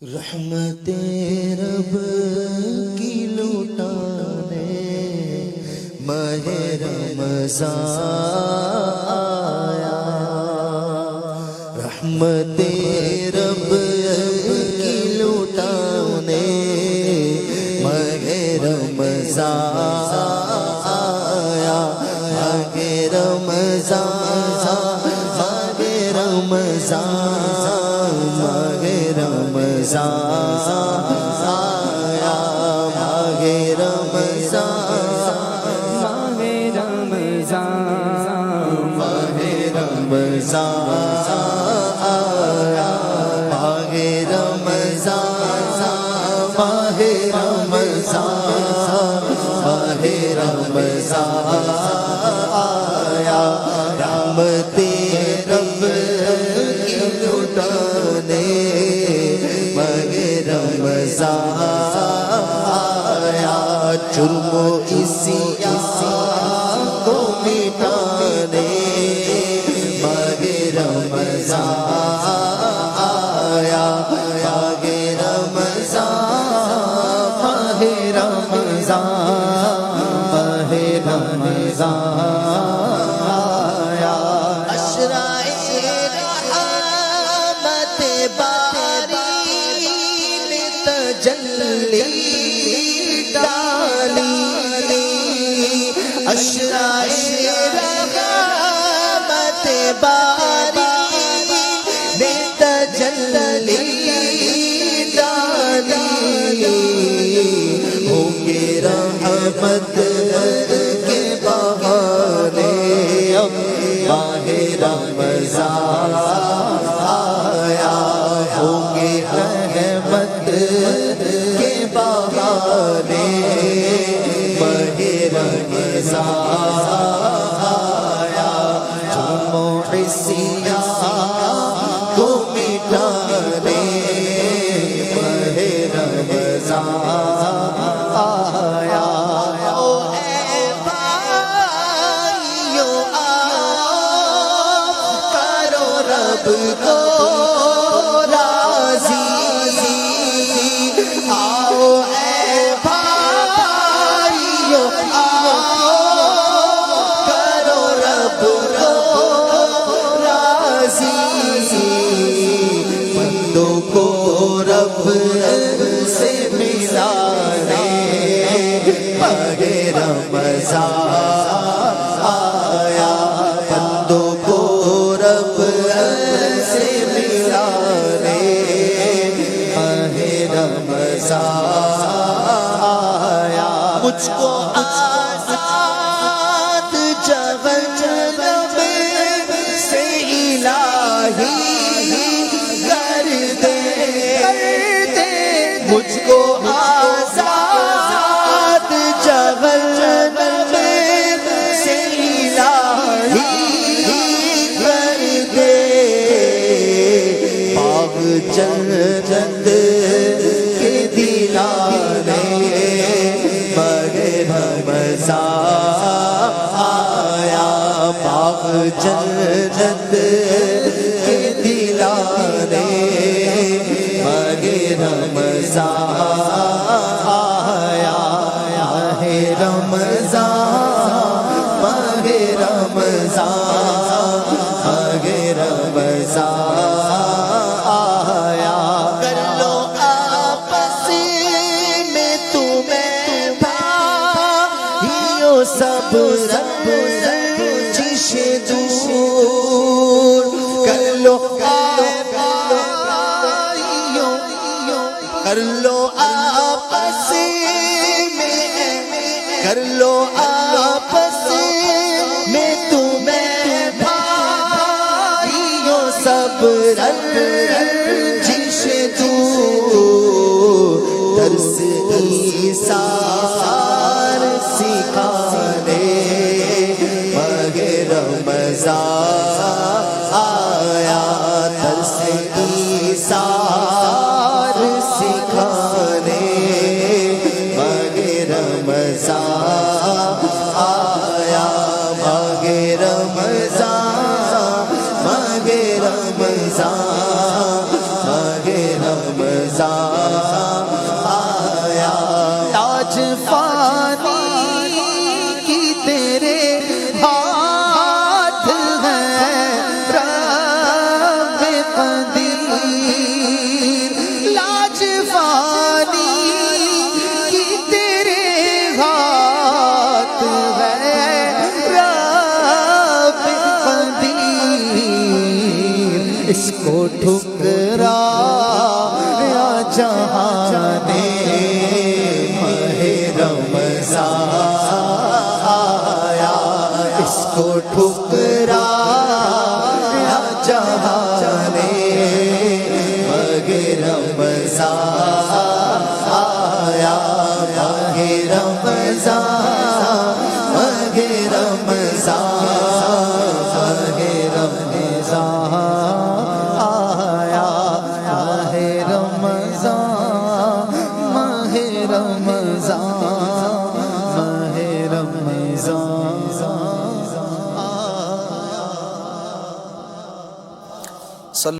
رحمت رب کی لوٹانے ماہ رمضان آیا، رحمت رب کی لوٹانے ماہ رمضان آیا، ماہ رمضان ماہ رمضان ماہ رمضان آیا، ماہ رمضان ماہ رمضان ماہ رمضان آیا، ماہ رمضان ماہ رمضان ماہ رمضان آیا، رحمت رب کی لوٹانے ماہ رمضان آیا، جرم و عصیان کو مٹانے ماہ رمضان آیا، ماہ رمضان ماہ رمضان ماہ رمضان آیا، اشرائے رحمت باری نے تجلی ڈالی، اشرائے رحمت باری نے تجلی ڈالی، ہوں گے رحمت کے بہانے اب ماہ رمضان آیا، ہوں گے رحمت کے بہانے ماہ رمضان آیا، جرم و عصیان کو مٹانے ماہ رمضان آیا، او اے بھائیو آؤ کرو رب کو راضی، آؤ اے بھائیو آؤ کرو رب کو راضی، بندوں کو رب سے ملانے ماہ رمضان آیا، بندوں کو رب سے ملانے ماہ رمضان آیا، مجھ کو آزاد جہنم سے الہی کر دے، مجھ کو آزاد جہنم سے الہی کر دے، باغ جنت کے دلانے ماہ رمضان آیا، باغ جنت کے دلانے ماہ رمضان آیا، ماہ رمضان ماہ رمضان ماہ رمضان آیا، کر لو آپس میں تمہیں بھائیو سب رنجش دور، کر لو کر لو آپس میں، کر لو آپس میں تمہیں بھائیو سب رنجش دور، درس ایثار سکھانے ماہ رمضان آیا، درس ایثار سکھانے ماہ رمضان رمضان آیا آج فانی کی تیرے ہاتھ ہے رب قدیر لاج فانی کی تیرے ہاتھ ہے رب قدیر اس کو ٹھکرا جہاں نے ماہ رمضان آیا اس کو ٹھکرا جہاں نے ماہ رمضان آیا ماہ رمضان ماہ رمضان ماہ رمضان آیا ماہ رمضان ماہ رمضان ماہ رمضان